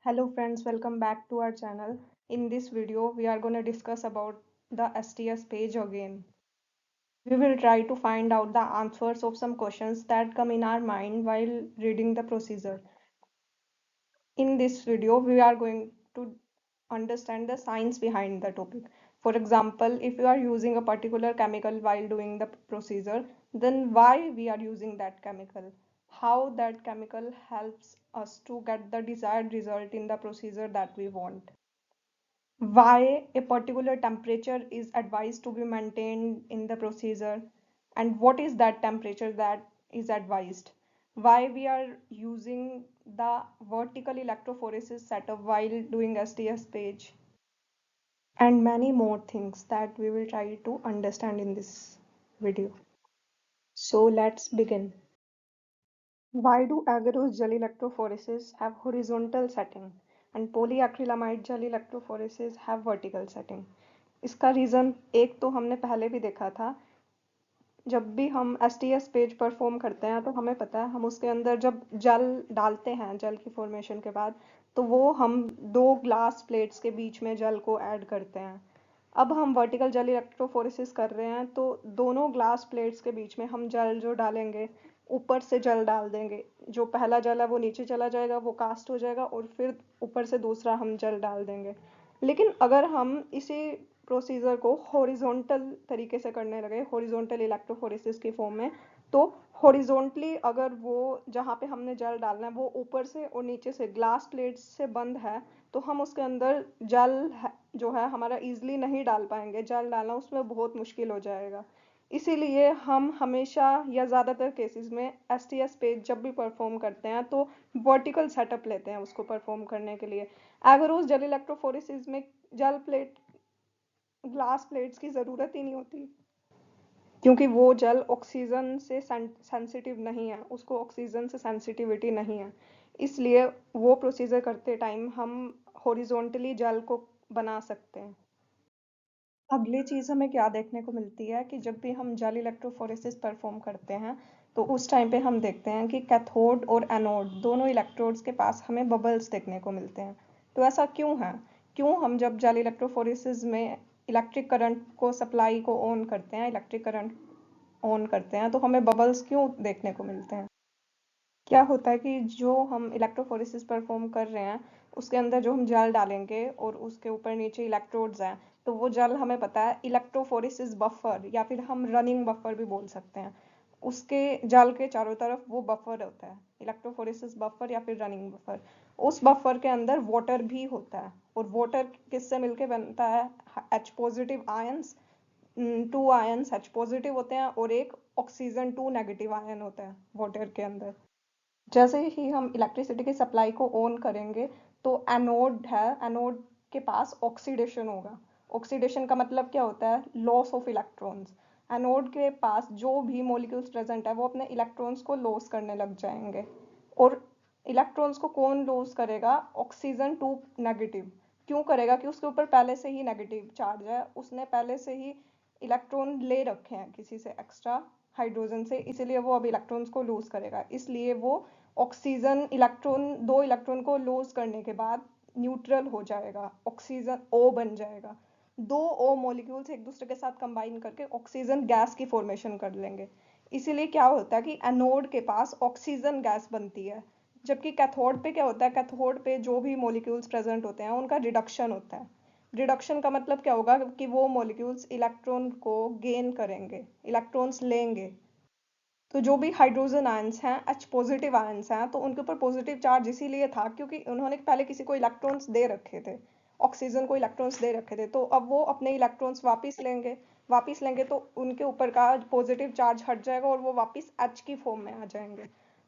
Hello friends, welcome back to our channel. In this video, we are going to discuss about the STS page again. We will try to find out the answers of some questions that come in our mind while reading the procedure. In this video, we are going to understand the science behind the topic. For example, if you are using a particular chemical while doing the procedure, then why we are using that chemical? How that chemical helps us to get the desired result in the procedure that we want? Why a particular temperature is advised to be maintained in the procedure, and what is that temperature that is advised, why we are using the vertical electrophoresis setup while doing STS page, and many more things that we will try to understand in this video. So let's begin. Why do agarose gel electrophoresis have horizontal setting and polyacrylamide gel electrophoresis have vertical setting? इसका reason एक तो हमने पहले भी देखा था। जब भी हम STS पेज परफॉर्म करते हैं तो हमें पता है हम उसके अंदर जब जल डालते हैं, जल की फॉर्मेशन के बाद, तो वो हम दो ग्लास प्लेट्स के बीच में जल को ऐड करते हैं। अब हम वर्टिकल जल इलेक्ट्रोफोरेसिस कर रहे हैं तो दोनों ग्लास प्लेट्स के बीच में हम जल जो डालेंगे, ऊपर से जल डाल देंगे। जो पहला जल है वो नीचे चला जाएगा, वो कास्ट हो जाएगा, और फिर ऊपर से दूसरा हम जल डाल देंगे। लेकिन अगर हम इसी प्रोसीजर को हॉरिजॉन्टल तरीके से करने लगे, हॉरिजॉन्टल इलेक्ट्रोफोरेसिस की फॉर्म में, तो हॉरिजॉन्टली अगर वो जहाँ पे हमने जल डालना है वो ऊपर से और नीचे से ग्लास प्लेट्स से बंद है, तो हम उसके अंदर जल जो है हमारा इजीली नहीं डाल पाएंगे। जल डालना उसमें बहुत मुश्किल हो जाएगा। इसीलिए हम हमेशा या ज़्यादातर केसेस में STS पेज जब भी परफॉर्म करते हैं तो वर्टिकल सेटअप लेते हैं उसको परफॉर्म करने के लिए। एगरोस जल इलेक्ट्रोफोरेसिस में जल प्लेट, ग्लास प्लेट्स की ज़रूरत ही नहीं होती, क्योंकि वो जल ऑक्सीजन से सेंसिटिव नहीं है, उसको ऑक्सीजन से सेंसिटिविटी नहीं है। इसलिए वो प्रोसीजर करते टाइम हम हॉरिजॉन्टली जल को बना सकते हैं। अगली चीज़ हमें क्या देखने को मिलती है कि जब भी हम जल इलेक्ट्रोफोरेसिस परफॉर्म करते हैं तो उस टाइम पे हम देखते हैं कि कैथोड और एनोड दोनों इलेक्ट्रोड्स के पास हमें बबल्स देखने को मिलते हैं। तो ऐसा क्यों है? क्यों हम जब जल इलेक्ट्रोफोरेसिस में इलेक्ट्रिक करंट को सप्लाई को ऑन करते हैं, इलेक्ट्रिक करंट ऑन करते हैं, तो हमें बबल्स क्यों देखने को मिलते हैं? क्या होता है कि जो हम इलेक्ट्रोफोरेसिस परफॉर्म कर रहे हैं उसके अंदर जो हम जल डालेंगे और उसके ऊपर नीचे इलेक्ट्रोड्स हैं, तो वो जल हमें पता है इलेक्ट्रोफोरेसिस बफर या फिर हम रनिंग बफर भी बोल सकते हैं। उसके जल के चारों तरफ वो बफर होता है, इलेक्ट्रोफोरेसिस बफर या फिर रनिंग बफर। उस बफर के अंदर वाटर भी होता है, और वाटर किससे मिलके बनता है? H positive ions, 2 ions H positive होते हैं और एक ऑक्सीजन 2 नेगेटिव आयन होता है वाटर के अंदर। जैसे ही हम इलेक्ट्रिसिटी की सप्लाई को ऑन करेंगे तो एनोड है, एनोड के पास ऑक्सीडेशन होगा। ऑक्सीडेशन का मतलब क्या होता है? Loss of electrons. एनोड के पास जो भी मॉलिक्यूल्स प्रेजेंट है वो अपने इलेक्ट्रॉन्स को लॉस करने लग जाएंगे। और इलेक्ट्रॉन्स को कौन लॉस करेगा? Oxygen 2 negative. क्यों करेगा? कि उसके ऊपर पहले से ही नेगेटिव चार्ज है, उसने पहले से ही इलेक्ट्रॉन ले रखे हैं किसी से एक्स्ट्रा हाइड्रोजन से, इसीलिए वो अब इलेक्ट्रॉन्स को लूज करेगा। इसलिए वो ऑक्सीजन इलेक्ट्रॉन, दो इलेक्ट्रॉन को लूज करने के बाद न्यूट्रल हो जाएगा, ऑक्सीजन O बन जाएगा। दो O मॉलिक्यूल्स एक दूसरे के साथ कंबाइन करके ऑक्सीजन गैस की फॉर्मेशन कर लेंगे। इसीलिए क्या होता है कि एनोड के पास ऑक्सीजन गैस बनती है, जबकि कैथोड पे क्या होता है? कैथोड पे जो भी मॉलिक्यूल्स प्रेजेंट होते हैं उनका रिडक्शन होता है। रिडक्शन का मतलब क्या होगा? कि वो मॉलिक्यूल्स इलेक्ट्रॉन को गेन करेंगे, इलेक्ट्रॉन्स लेंगे। तो जो भी हाइड्रोजन आयंस हैं, H पॉजिटिव आयंस हैं, तो उनके ऊपर पॉजिटिव चार्ज इसीलिए था क्योंकि उन्होंने पहले किसी को इलेक्ट्रॉन्स दे रखे थे, ऑक्सीजन को इलेक्ट्रॉन्स दे रखे थे। तो अब वो अपने इलेक्ट्रॉन्स वापस लेंगे तो उनके ऊपर का पॉजिटिव चार्ज हट जाएगा और वो वापस H की फॉर्म में आ जाएंगे।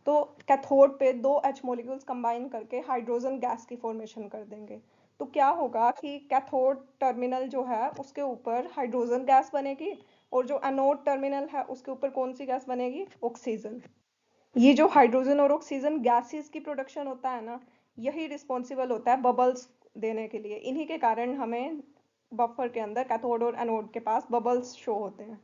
तो कैथोड पे दो H मॉलिक्यूल्स कंबाइन करके हाइड्रोजन गैस की फॉर्मेशन कर देंगे। तो क्या होगा कि कैथोड टर्मिनल जो है उसके ऊपर हाइड्रोजन गैस बनेगी, और जो एनोड टर्मिनल है उसके ऊपर कौन सी गैस बनेगी? ऑक्सीजन। ये जो हाइड्रोजन और ऑक्सीजन गैसेस की प्रोडक्शन होता है ना, यही रिस्पॉन्सिबल होता है बबल्स देने के लिए। इन्हीं के कारण हमें बफर के अंदर कैथोड और एनोड के पास बबल्स शो होते हैं।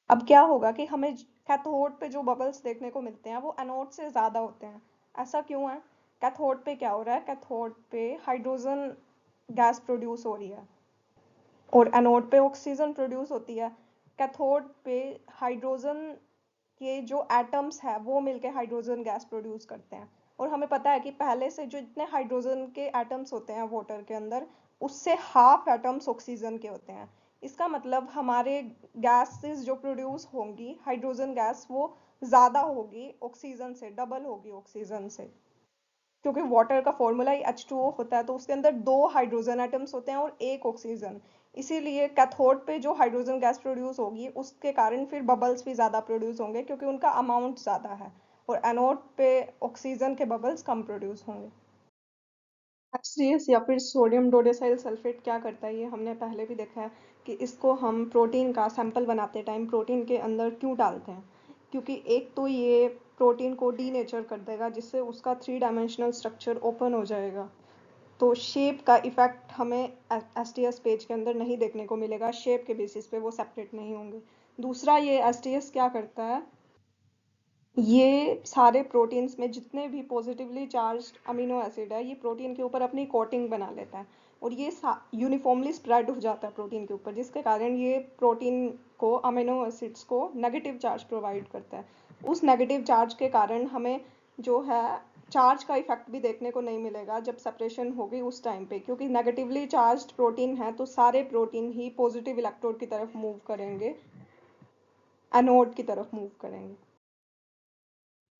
अब क्या होगा कि हमें कैथोड पे जो बबल्स देखने को मिलते हैं वो एनोड से ज़्यादा होते हैं। ऐसा क्यों है? कैथोड पे क्या हो रहा है, कैथोड पे हाइड्रोजन गैस प्रोड्यूस हो रही है और एनोड पे ऑक्सीजन प्रोड्यूस होती है। कैथोड पे हाइड्रोजन के जो एटम्स है वो मिलके हाइड्रोजन गैस प्रोड्यूस करते हैं। और हमें पता है कि पहले से जो इतने हाइड्रोजन के एटम्स होते हैं वाटर के अंदर, उससे हाफ एटम्स ऑक्सीजन के होते हैं। इसका मतलब हमारे गैसेस जो प्रोड्यूस होंगी हाइड्रोजन गैस, वो ज़्यादा होगी ऑक्सीजन से, डबल होगी ऑक्सीजन से। क्योंकि वाटर का फॉर्मूला ही H2O होता है, तो उसके अंदर 2 हाइड्रोजन एटम्स होते हैं और 1 ऑक्सीजन। इसीलिए कैथोड पे जो हाइड्रोजन गैस प्रोड्यूस होगी उसके कारण फिर बबल्स भी ज़्यादा प्रोड्यूस होंगे, क्योंकि उनका अमाउंट ज़्यादा है। और एनोड पे ऑक्सीजन के बबल्स कम प्रोड्यूस होंगे। HCS या फिर सोडियम डोडेसाइल सल्फेट क्या करता है, ये हमने पहले भी देखा है कि इसको हम प्रोटीन का सैंपल बनाते टाइम प्रोटीन के अंदर क्यों डालते हैं। क्योंकि एक तो ये प्रोटीन को डीनेचर कर देगा, जिससे उसका 3 डायमेंशनल स्ट्रक्चर ओपन हो जाएगा। तो शेप का इफेक्ट हमें एसटीएस पेज के अंदर नहीं देखने को मिलेगा, शेप के बेसिस पे वो सेपरेट नहीं होंगे। दूसरा, ये एसटीएस क्या करता है, ये सारे प्रोटीन्स में जितने भी पॉजिटिवली चार्ज्ड अमीनो एसिड है, ये प्रोटीन के ऊपर अपनी कोटिंग बना लेता है और ये यूनिफॉर्मली स्प्रेड हो जाता है प्रोटीन के ऊपर, जिसके कारण ये प्रोटीन को, अमीनो एसिड्स को नेगेटिव चार्ज प्रोवाइड करता है। उस नेगेटिव चार्ज के कारण हमें जो है चार्ज का इफेक्ट भी देखने को नहीं मिलेगा जब सेपरेशन होगी उस टाइम पे, क्योंकि नेगेटिवली चार्ज्ड प्रोटीन है तो सारे प्रोटीन ही पॉजिटिव इलेक्ट्रोड की तरफ मूव करेंगे, एनोड की तरफ मूव करेंगे।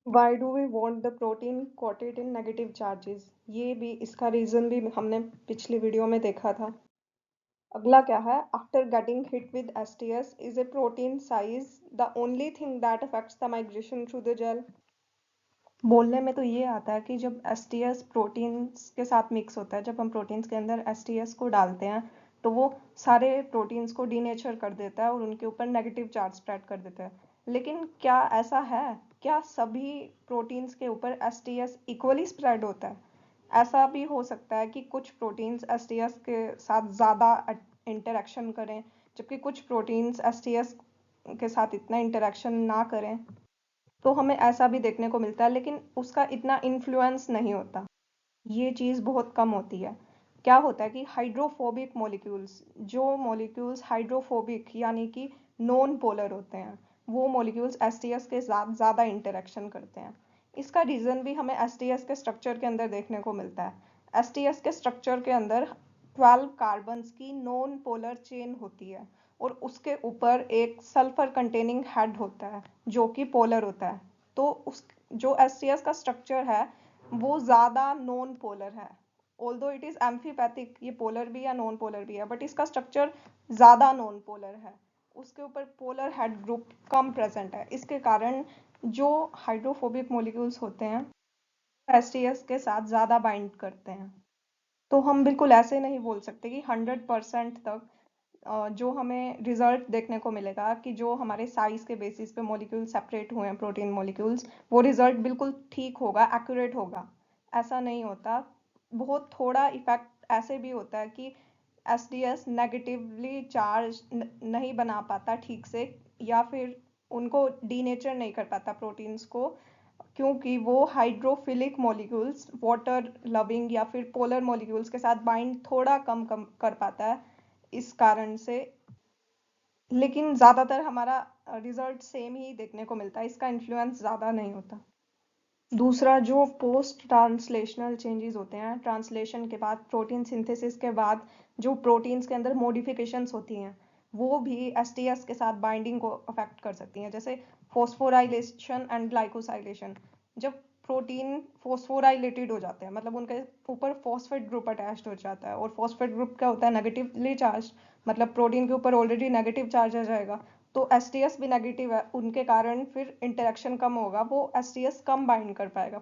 Why do we want the protein coated in negative charges? ये भी, इसका रीजन भी हमने पिछली वीडियो में देखा था। अगला क्या है, after getting hit with STS, is a protein size the only thing that affects the migration through the gel? बोलने में तो ये आता है कि जब STS प्रोटीन्स के साथ मिक्स होता है, जब हम प्रोटीन्स के अंदर STS को डालते हैं तो वो सारे प्रोटीन्स को डीनेचर कर देता है और उनके ऊपर नेगेटिव चार्ज स्प्रेड कर देता है। लेकिन क्या ऐसा है, क्या सभी प्रोटीन्स के ऊपर STS इक्वली स्प्रेड होता है? ऐसा भी हो सकता है कि कुछ प्रोटीन्स STS के साथ ज़्यादा इंटरेक्शन करें, जबकि कुछ प्रोटीन्स STS के साथ इतना इंटरेक्शन ना करें। तो हमें ऐसा भी देखने को मिलता है, लेकिन उसका इतना इन्फ्लुएंस नहीं होता, ये चीज़ बहुत कम होती है। क्या होता है कि हाइड्रोफोबिक मॉलिक्यूल्स, जो मॉलिक्यूल्स हाइड्रोफोबिक यानी कि नॉन पोलर होते हैं, वो मॉलिक्यूल्स एसटीएस के साथ ज़्यादा इंटरेक्शन करते हैं। इसका रीज़न भी हमें एसटीएस के स्ट्रक्चर के अंदर देखने को मिलता है। एसटीएस के स्ट्रक्चर के अंदर 12 कार्बन्स की नॉन पोलर चेन होती है और उसके ऊपर एक सल्फर कंटेनिंग हेड होता है जो कि पोलर होता है। तो उस जो एसटीएस का स्ट्रक्चर है वो ज़्यादा नॉन पोलर है। ऑल्दो इट इज एम्फीपैथिक, ये पोलर भी या नॉन पोलर भी है, बट इसका स्ट्रक्चर ज़्यादा नॉन पोलर है। उसके ऊपर पोलर हेड ग्रुप कम प्रेजेंट है। इसके कारण जो हाइड्रोफोबिक मॉलिक्यूल्स होते हैं एसटीएस के साथ ज़्यादा बाइंड करते हैं। तो हम बिल्कुल ऐसे नहीं बोल सकते कि 100% तक जो हमें रिजल्ट देखने को मिलेगा कि जो हमारे साइज के बेसिस पे मॉलिक्यूल सेपरेट हुए हैं, प्रोटीन मॉलिक्यूल्स, वो रिजल्ट बिल्कुल ठीक होगा, एक्यूरेट होगा। ऐसा नहीं होता। बहुत थोड़ा इफेक्ट ऐसे भी होता है कि एसडीएस नेगेटिवली चार्ज नहीं बना पाता ठीक से, या फिर उनको डीनेचर नहीं कर पाता प्रोटीन्स को, क्योंकि वो हाइड्रोफिलिक मॉलिक्यूल्स वाटर लविंग या फिर पोलर मॉलिक्यूल्स के साथ बाइंड थोड़ा कम कम कर पाता है, इस कारण से। लेकिन ज़्यादातर हमारा रिजल्ट सेम ही देखने को मिलता है, इसका इन्फ्लुएंस ज़्यादा नहीं होता। दूसरा, जो पोस्ट ट्रांसलेशनल चेंजेस होते हैं, ट्रांसलेशन के बाद, प्रोटीन सिंथेसिस के बाद जो प्रोटीन्स के अंदर मॉडिफिकेशंस होती हैं, वो भी एसटीएस के साथ बाइंडिंग को अफेक्ट कर सकती हैं, जैसे फॉस्फोराइलेशन एंड ग्लाइकोसाइलेशन। जब प्रोटीन फॉस्फोराइलेटेड हो जाते हैं, मतलब उनके ऊपर फॉस्फेट ग्रुप अटैच्ड हो जाता है, और फॉस्फेट ग्रुप क्या होता है, नेगेटिवली चार्ज, मतलब प्रोटीन के ऊपर ऑलरेडी नेगेटिव चार्ज आ जाएगा, तो एसटीएस भी नेगेटिव है, उनके कारण फिर इंटरेक्शन कम होगा, वो एसटीएस कम बाइंड कर पाएगा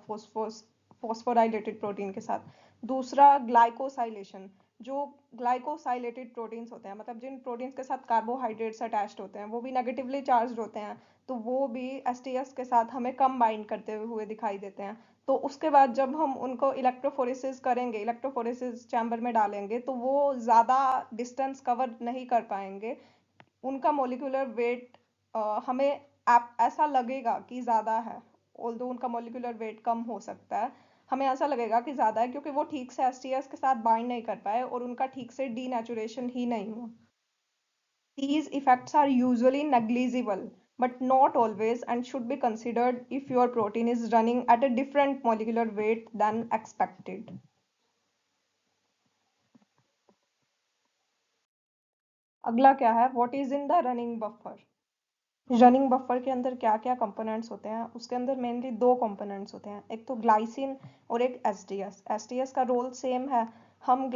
फॉस्फोराइलेटेड प्रोटीन के साथ। दूसरा, ग्लाइकोसाइलेशन। जो ग्लाइकोसाइलेटेड प्रोटीन्स होते हैं, मतलब जिन प्रोटीन्स के साथ कार्बोहाइड्रेट्स अटैच्ड होते हैं, वो भी नेगेटिवली चार्ज होते हैं, तो वो भी एसटीएस के साथ हमें कम बाइंड करते हुए दिखाई देते हैं। तो उसके बाद जब हम उनको इलेक्ट्रोफोरेसिस करेंगे, इलेक्ट्रोफोरेसिस चैम्बर में डालेंगे, तो वो ज़्यादा डिस्टेंस कवर नहीं कर पाएंगे। उनका मोलिकुलर वेट हमें ऐसा लगेगा कि ज़्यादा है, ऑल्दो उनका मोलिकुलर वेट कम हो सकता है, हमें ऐसा लगेगा कि ज़्यादा है क्योंकि वो ठीक से एसटीएस के साथ बाइंड नहीं कर पाए और उनका ठीक से डीनेचुरेशन ही नहीं हुआ। These effects are usually negligible, but not always, and should be considered if your protein is running at a different molecular weight than expected. अगला क्या है, what is in the running buffer? Running buffer के अंदर क्या क्या components होते हैं? उसके अंदर मेनली दो कंपोनेंट्स होते हैं, एक तो ग्लाइसिन और एक एसडीएस। एसडीएस का रोल सेम है, हम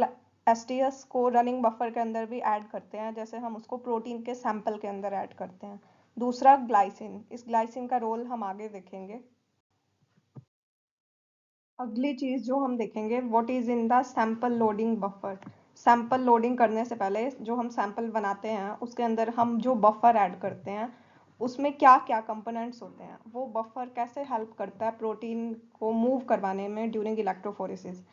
एसडीएस को रनिंग बफर के अंदर भी ऐड करते हैं, जैसे हम उसको प्रोटीन के सैंपल के अंदर ऐड करते हैं। दूसरा ग्लाइसिन, इस ग्लाइसिन का रोल हम आगे देखेंगे। अगली चीज जो हम देखेंगे, what is in the sample loading buffer? Sample loading करने से पहले जो हम सैंपल बनाते हैं उसके अंदर हम जो बफर ऐड करते हैं उसमें क्या क्या कंपोनेंट्स होते हैं, वो बफर कैसे हेल्प करता है प्रोटीन को मूव करवाने में ड्यूरिंग इलेक्ट्रोफोरेसिस।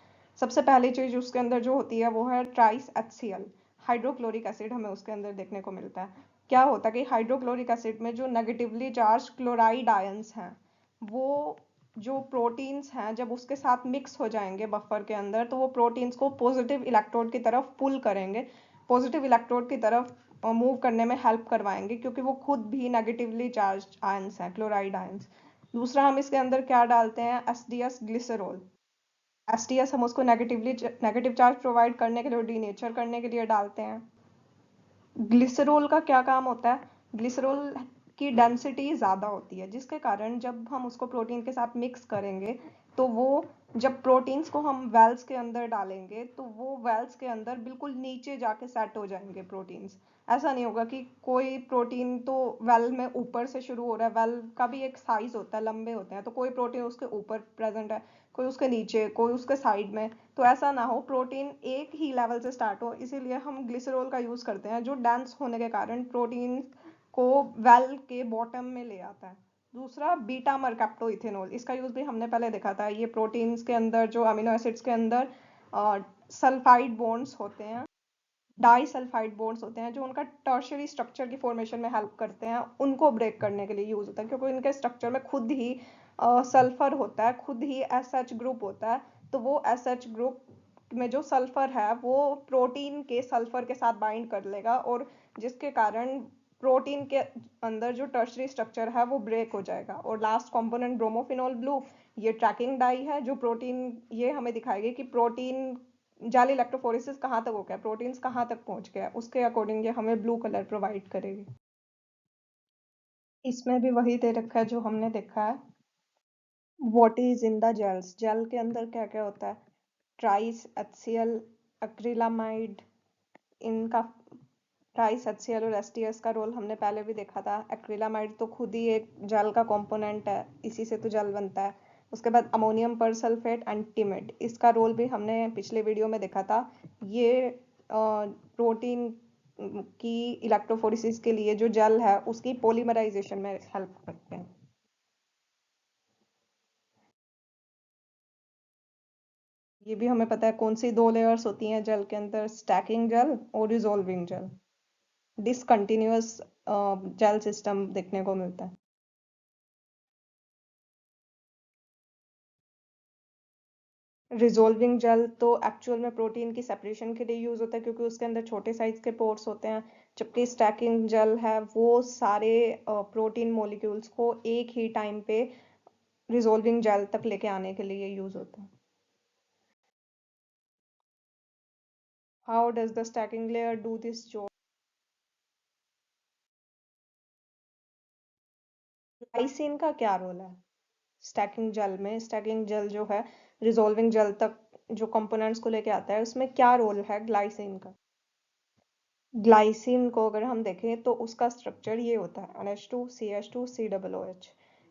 सबसे पहली चीज उसके अंदर जो होती है वो है ट्राइस HCl, हाइड्रोक्लोरिक एसिड हमें उसके अंदर देखने को मिलता है। क्या होता है कि हाइड्रोक्लोरिक एसिड में जो नेगेटिवली चार्ज क्लोराइड आयंस हैं, वो जो प्रोटीन्स हैं जब उसके साथ मिक्स हो जाएंगे बफर के अंदर तो वो प्रोटीन्स को पॉजिटिव इलेक्ट्रोड की तरफ पुल करेंगे, पॉजिटिव इलेक्ट्रोड की तरफ मूव करने में हेल्प करवाएंगे, क्योंकि वो खुद भी नेगेटिवली चार्ज आयंस हैं, क्लोराइड आयंस। दूसरा हम इसके अंदर क्या डालते हैं, एसडीएस ग्लिसरॉल। एसडीएस हम उसको नेगेटिव चार्ज प्रोवाइड करने के लिए और डीनेचर करने के लिए डालते हैं। ग्लिसरॉल का क्या काम होता है, ग्लिसरॉल की डेंसिटी ज़्यादा होती है जिसके कारण जब हम उसको प्रोटीन के साथ मिक्स करेंगे तो वो जब प्रोटीन्स को हम वेल्स के अंदर डालेंगे तो वो वेल्स के अंदर बिल्कुल नीचे जाके सेट हो जाएंगे प्रोटीन्स। ऐसा नहीं होगा कि कोई प्रोटीन तो वेल में ऊपर से शुरू हो रहा है, वेल का भी एक साइज होता है, लंबे होते हैं, तो कोई प्रोटीन उसके ऊपर प्रेजेंट है, कोई उसके नीचे, कोई उसके साइड में। तो ऐसा ना हो, प्रोटीन एक ही लेवल से स्टार्ट हो, इसीलिए हम ग्लिसरॉल का यूज करते हैं जो डेंस होने के कारण प्रोटीन को वेल के बॉटम में ले आता है। दूसरा बीटा मरकैप्टोइथेनॉल, इसका यूज भी हमने पहले देखा था। ये प्रोटीन्स के अंदर जो अमीनो एसिड्स के अंदर सल्फाइड बॉन्ड्स होते हैं, डाइसल्फाइड बॉन्ड्स होते हैं जो उनका टर्शियरी स्ट्रक्चर की फॉर्मेशन में हेल्प करते हैं, उनको ब्रेक करने के लिए यूज होता है, क्योंकि इनके स्ट्रक्चर में खुद ही सल्फर होता है, खुद ही SH ग्रुप होता है। तो वो SH ग्रुप में जो सल्फर है वो प्रोटीन के सल्फर के साथ बाइंड कर लेगा और जिसके कारण प्रोटीन के अंदर जो टर्शरी स्ट्रक्चर है वो ब्रेक हो जाएगा। और लास्ट कंपोनेंट ब्रोमोफिनॉल ब्लू, ये ट्रैकिंग डाई है जो प्रोटीन, ये हमें दिखाएगी कि प्रोटीन जाली इलेक्ट्रोफोरेसिस कहाँ तक हो गया, प्रोटीन्स कहाँ तक पहुंच गया, उसके अकॉर्डिंग ये हमें ब्लू कलर प्रोवाइड करेगी। इसमें भी वही दे रखा है जो हमने देखा है। What is in the gels? Gel के अंदर क्या क्या होता है, ट्राइस HCl, एक्रिलामाइड, इनका ट्राइस HCl और STS का रोल हमने पहले भी देखा था। एक्रिलामाइड तो खुद ही एक जेल का कंपोनेंट है, इसी से तो जेल बनता है। उसके बाद अमोनियम परसल्फेट एंड टिमिड, इसका रोल भी हमने पिछले वीडियो में देखा था। ये प्रोटीन की इलेक्ट्रोफोरेसिस के लिए जो जेल है उसकी पॉलीमराइजेशन में हेल्प करते हैं। ये भी हमें पता है कौन सी दो लेयर्स होती हैं जेल के अंदर, स्टैकिंग जेल और resolving gel. Discontinuous gel system देखने को मिलता है। रिजॉल्विंग जेल तो एक्चुअल में प्रोटीन की सेपरेशन के लिए यूज होता है क्योंकि उसके अंदर छोटे साइज के पोर्स होते हैं, जबकि स्टैकिंग जेल है वो सारे प्रोटीन मॉलिक्यूल्स को एक ही टाइम पे रिजॉल्विंग जेल तक लेके आने के लिए यूज होता है। How does the stacking layer do this job? Glycine का क्या रोल है स्टैकिंग जेल में? स्टैकिंग जेल जो है रिजॉल्विंग जेल तक जो कंपोनेंट्स को लेके आता है उसमें क्या रोल है ग्लाइसिन का? ग्लाइसिन को अगर हम देखें तो उसका स्ट्रक्चर ये होता है NH2CH2COOH।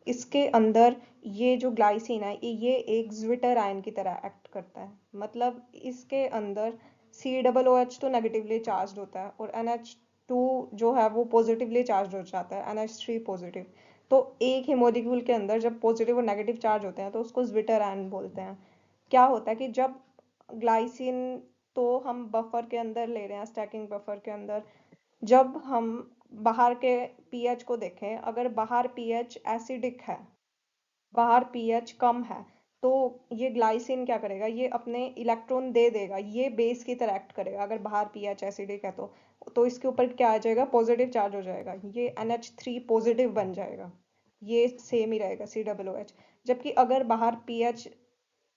इसके अंदर ये जो ग्लाइसिन है ये एक ज्विटर आयन की तरह एक्ट करता है, मतलब इसके अंदर COOH तो नेगेटिवली चार्ज होता है और NH2 जो है वो पॉजिटिवली चार्ज हो जाता है, NH3 पॉजिटिव। तो एक ही मॉलिक्यूल के अंदर जब पॉजिटिव और नेगेटिव चार्ज होते हैं तो उसको ज्विटर आयन बोलते हैं। क्या होता है कि जब ग्लाइसिन तो हम बफर के अंदर ले रहे हैं, स्टैकिंग बफर के अंदर, जब हम बाहर के पीएच को देखें, अगर बाहर पीएच एसिडिक है, बाहर पीएच कम है, तो ये ग्लाइसिन क्या करेगा, ये अपने इलेक्ट्रॉन दे देगा, ये बेस की तरह एक्ट करेगा। अगर बाहर पीएच एसिडिक है तो इसके ऊपर क्या आ जाएगा, पॉजिटिव चार्ज हो जाएगा, ये NH3 पॉजिटिव बन जाएगा, ये सेम ही रहेगा COOH। जबकि अगर बाहर पीएच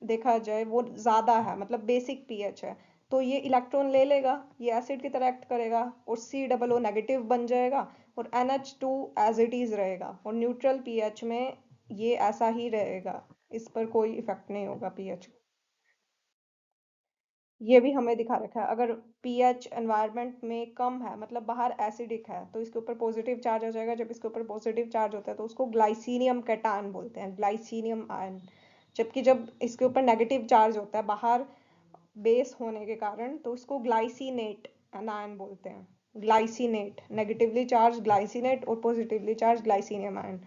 देखा जाए वो ज्यादा है, मतलब बेसिक पीएच है, तो ये इलेक्ट्रॉन ले लेगा, ये एसिड की तरह एक्ट करेगा और COO नेगेटिव बन जाएगा और NH2 एज इट इज रहेगा। और न्यूट्रल पीएच में ये ऐसा ही रहेगा, इस पर कोई इफेक्ट नहीं होगा पीएच। ये भी हमें दिखा रखा है, अगर पीएच एनवायरनमेंट में कम है, मतलब बाहर एसिडिक है, तो इसके ऊपर पॉजिटिव चार्ज आ जाएगा। जब इसके ऊपर पॉजिटिव चार्ज होता है तो उसको ग्लाइसीनियम कैटायन बोलते हैं, ग्लाइसीनियम आयन। जबकि जब इसके ऊपर नेगेटिव चार्ज होता है बाहर बेस होने के कारण, तो उसको ग्लाइसिनेट आयन बोलते हैं। ग्लाइसिनेट, नेगेटिवली चार्ज ग्लाइसिनेट और पॉजिटिवली चार्ज ग्लाइसीनियम आयन।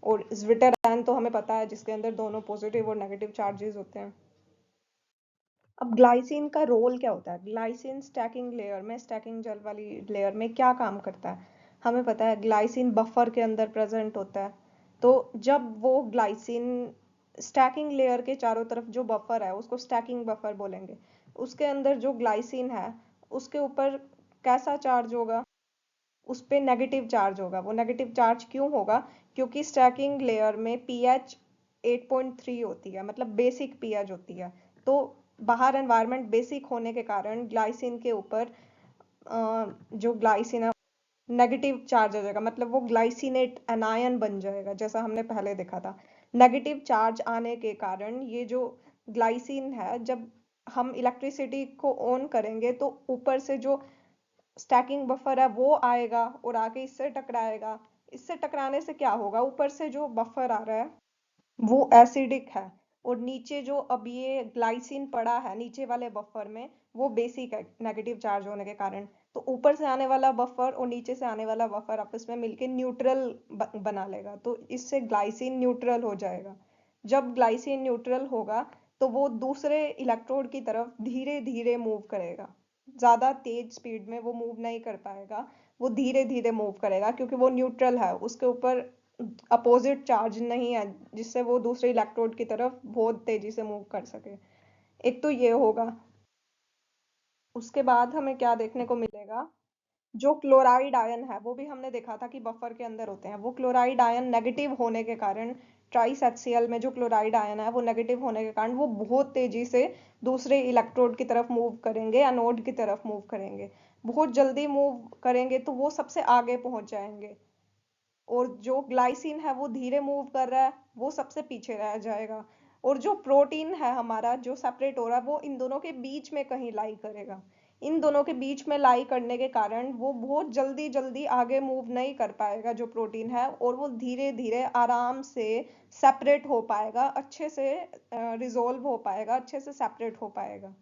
और ज्विटर आयन तो हमें पता है, जिसके अंदर दोनों पॉजिटिव और नेगेटिव चार्जेस होते हैं। अब ग्लाइसिन का रोल क्या होता है, ग्लाइसिन स्टैकिंग लेयर में, स्टैकिंग जेल वाली लेयर में क्या काम करता है, हमें पता है ग्लाइसिन बफर के अंदर प्रेजेंट होता है। तो जब वो ग्लाइसिन स्टैकिंग लेयर के चारों तरफ जो बफर है उसको स्टैकिंग बफर बोलेंगे, उसके अंदर जो ग्लाइसिन है उसके ऊपर कैसा चार्ज होगा, उस पे नेगेटिव चार्ज होगा। वो नेगेटिव चार्ज क्यों होगा, क्योंकि स्टैकिंग लेयर में पीएच 8.3 होती है, मतलब बेसिक पीएच होती है। तो बाहर एनवायरनमेंट बेसिक होने के कारण ग्लाइसिन के ऊपर जो ग्लाइसिन है नेगेटिव चार्ज आ जाएगा, मतलब वो ग्लाइसिनेट एनायन बन जाएगा, जैसा हमने पहले देखा था। नेगेटिव चार्ज आने के कारण ये जो ग्लाइसिन है, जब हम इलेक्ट्रिसिटी को ऑन करेंगे तो ऊपर से जो स्टैकिंग बफर है वो आएगा और आके इससे टकराएगा। इससे टकराने से क्या होगा, ऊपर से जो बफर आ रहा है वो एसिडिक है, और नीचे जो अब ये ग्लाइसिन पड़ा है नीचे वाले बफर में वो बेसिक है नेगेटिव चार्ज होने के कारण। तो ऊपर से आने वाला बफर और नीचे से आने वाला बफर आपस में मिलके न्यूट्रल बना लेगा, तो इससे ग्लाइसिन न्यूट्रल हो जाएगा। जब ग्लाइसिन न्यूट्रल होगा तो वो दूसरे इलेक्ट्रोड की तरफ धीरे धीरे मूव करेगा, ज्यादा तेज स्पीड में वो मूव नहीं कर पाएगा, वो धीरे धीरे मूव करेगा, क्योंकि वो न्यूट्रल है, उसके ऊपर अपोजिट चार्ज नहीं है जिससे वो दूसरे इलेक्ट्रोड की तरफ बहुत तेजी से मूव कर सके। एक तो ये होगा। उसके बाद हमें क्या देखने को मिलेगा, जो क्लोराइड आयन है वो भी हमने देखा था कि बफर के अंदर होते हैं। वो क्लोराइड आयन नेगेटिव होने के कारण, ट्राइस HCl में जो क्लोराइड आयन है वो नेगेटिव होने के कारण वो बहुत तेजी से दूसरे इलेक्ट्रोड की तरफ मूव करेंगे, एनोड की तरफ मूव करेंगे। बहुत जल्दी मूव करेंगे तो वो सबसे आगे पहुंच जाएंगे, और जो ग्लाइसिन है वो धीरे मूव कर रहा है, वो सबसे पीछे रह जाएगा। और जो प्रोटीन है हमारा जो सेपरेट हो रहा है वो इन दोनों के बीच में कहीं लाई करेगा। इन दोनों के बीच में लाई करने के कारण वो बहुत जल्दी जल्दी आगे मूव नहीं कर पाएगा जो प्रोटीन है, और वो धीरे धीरे आराम से सेपरेट हो पाएगा, अच्छे से रिजोल्व हो पाएगा, अच्छे से सेपरेट हो पाएगा।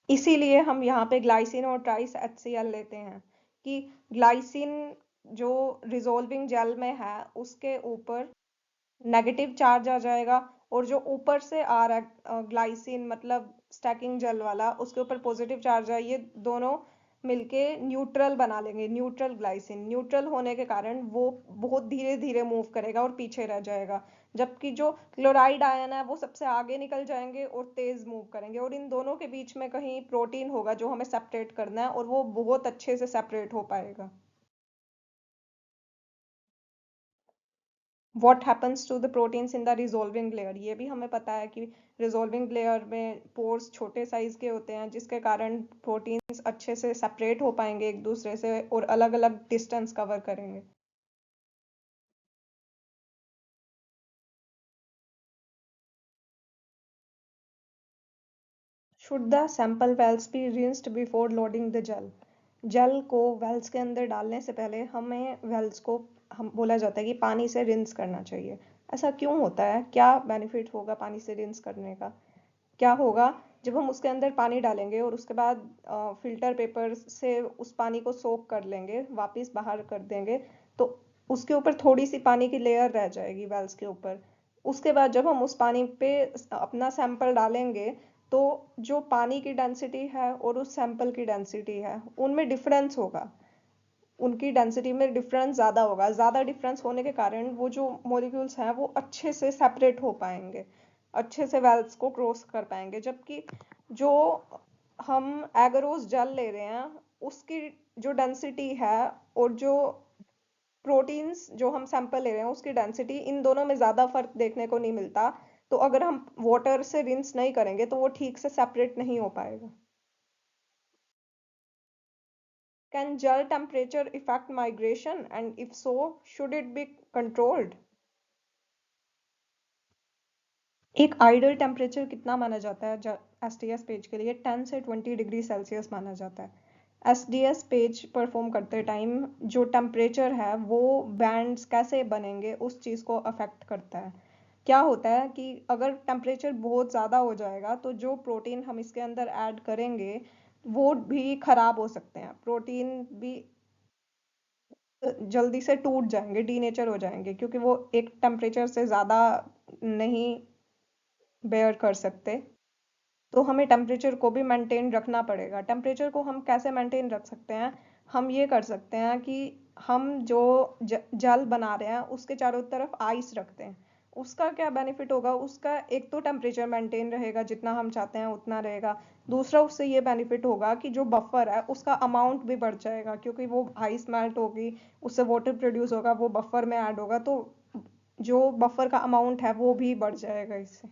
इसीलिए हम यहाँ पे ग्लाइसिन और ट्राइस HCl लेते हैं कि ग्लाइसिन जो रिजोल्विंग जेल में है उसके ऊपर नेगेटिव चार्ज आ जाएगा, और जो ऊपर से आ रहा है ग्लाइसिन मतलब स्टैकिंग जेल वाला, उसके ऊपर पॉजिटिव चार्ज है, ये दोनों मिलके न्यूट्रल बना लेंगे, न्यूट्रल ग्लाइसिन। न्यूट्रल होने के कारण वो बहुत धीरे धीरे मूव करेगा और पीछे रह जाएगा, जबकि जो क्लोराइड आयन है वो सबसे आगे निकल जाएंगे और तेज मूव करेंगे। और इन दोनों के बीच में कहीं प्रोटीन होगा जो हमें सेपरेट करना है, और वो बहुत अच्छे से सेपरेट हो पाएगा। What happens to the proteins in the resolving layer, ये भी हमें पता है कि रिजोल्विंग लेयर में पोर्स छोटे साइज के होते हैं, जिसके कारण प्रोटीन्स अच्छे से सेपरेट हो पाएंगे एक दूसरे से और अलग अलग डिस्टेंस कवर करेंगे। Should the sample wells be rinsed before loading the gel, gel को वेल्स के अंदर डालने से पहले हमें वेल्स को, हम बोला जाता है कि पानी से रिंस करना चाहिए। ऐसा क्यों होता है, क्या बेनिफिट होगा पानी से रिंस करने का, क्या होगा, जब हम उसके अंदर पानी डालेंगे और उसके बाद फिल्टर पेपर से उस पानी को सोक कर लेंगे, वापस बाहर कर देंगे, तो उसके ऊपर थोड़ी सी पानी की लेयर रह जाएगी वेल्स के ऊपर। उसके बाद जब हम उस पानी पे अपना सैंपल डालेंगे तो जो पानी की डेंसिटी है और उस सैंपल की डेंसिटी है उनमें डिफरेंस होगा, उनकी डेंसिटी में डिफरेंस ज़्यादा होगा। ज़्यादा डिफरेंस होने के कारण वो जो मॉलिक्यूल्स हैं वो अच्छे से सेपरेट हो पाएंगे। अच्छे से वेल्स को क्रॉस कर पाएंगे। जबकि जो हम एगरोस जल ले रहे हैं उसकी जो डेंसिटी है और जो प्रोटीन्स जो हम सैंपल ले रहे हैं उसकी डेंसिटी, इन दोनों में ज्यादा फर्क देखने को नहीं मिलता। तो अगर हम वाटर से रिंस नहीं करेंगे तो वो ठीक से सेपरेट नहीं हो पाएगा। कैन जल temperature effect migration and if so should it be controlled? एक आइडियल टेम्परेचर कितना माना जाता है एसडीएस पेज के लिए? 10 से 20 डिग्री सेल्सियस माना जाता है। एसडीएस पेज परफॉर्म करते टाइम जो टेम्परेचर है वो बैंड्स कैसे बनेंगे उस चीज़ को अफेक्ट करता है। क्या होता है कि अगर टेम्परेचर बहुत ज़्यादा हो जाएगा तो जो प्रोटीन हम इसके अंदर ऐड करेंगे वो भी खराब हो सकते हैं। प्रोटीन भी जल्दी से टूट जाएंगे, डीनेचर हो जाएंगे, क्योंकि वो एक टेम्परेचर से ज़्यादा नहीं बेयर कर सकते। तो हमें टेम्परेचर को भी मेंटेन रखना पड़ेगा। टेम्परेचर को हम कैसे मेंटेन रख सकते हैं? हम ये कर सकते हैं कि हम जो जल बना रहे हैं उसके चारों तरफ आइस रखते हैं। उसका क्या बेनिफिट होगा? उसका एक तो टेम्परेचर मेंटेन रहेगा, जितना हम चाहते हैं उतना रहेगा। दूसरा उससे ये बेनिफिट होगा कि जो बफर है उसका अमाउंट भी बढ़ जाएगा, क्योंकि वो आइस मेल्ट होगी, उससे वाटर प्रोड्यूस होगा, वो बफर में ऐड होगा, तो जो बफर का अमाउंट है वो भी बढ़ जाएगा इससे।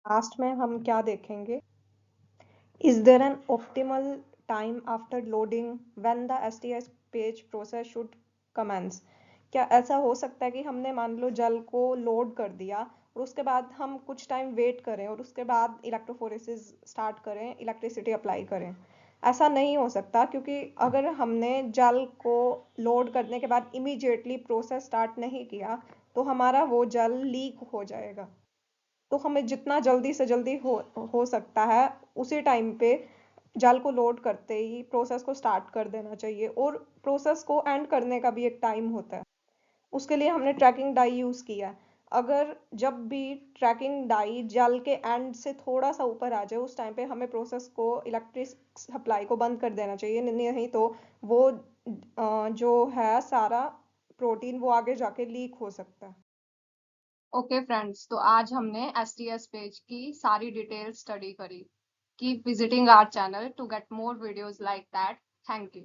लास्ट में हम क्या देखेंगे? Is there an optimal time after loading when the STS page process should commence? क्या ऐसा हो सकता है कि हमने मान लो जल को लोड कर दिया और उसके बाद हम कुछ टाइम वेट करें और उसके बाद इलेक्ट्रोफोरेसिस स्टार्ट करें, इलेक्ट्रिसिटी अप्लाई करें? ऐसा नहीं हो सकता, क्योंकि अगर हमने जल को लोड करने के बाद इमीडिएटली प्रोसेस स्टार्ट नहीं किया तो हमारा वो जल लीक हो जाएगा। तो हमें जितना जल्दी से जल्दी हो सकता है उसी टाइम पे जल को लोड करते ही प्रोसेस को स्टार्ट कर देना चाहिए। और प्रोसेस को एंड करने का भी एक टाइम होता है। उसके लिए हमने ट्रैकिंग डाई यूज किया है। अगर जब भी ट्रैकिंग डाई जल के एंड से थोड़ा सा ऊपर आ जाए उस टाइम पे हमें प्रोसेस को, इलेक्ट्रिक सप्लाई को बंद कर देना चाहिए। नहीं तो वो जो है सारा प्रोटीन वो आगे जाके लीक हो सकता है। ओके फ्रेंड्स, तो आज हमने एसटीएस पेज की सारी डिटेल स्टडी करी। Keep visiting our channel to get more videos like that. Thank you.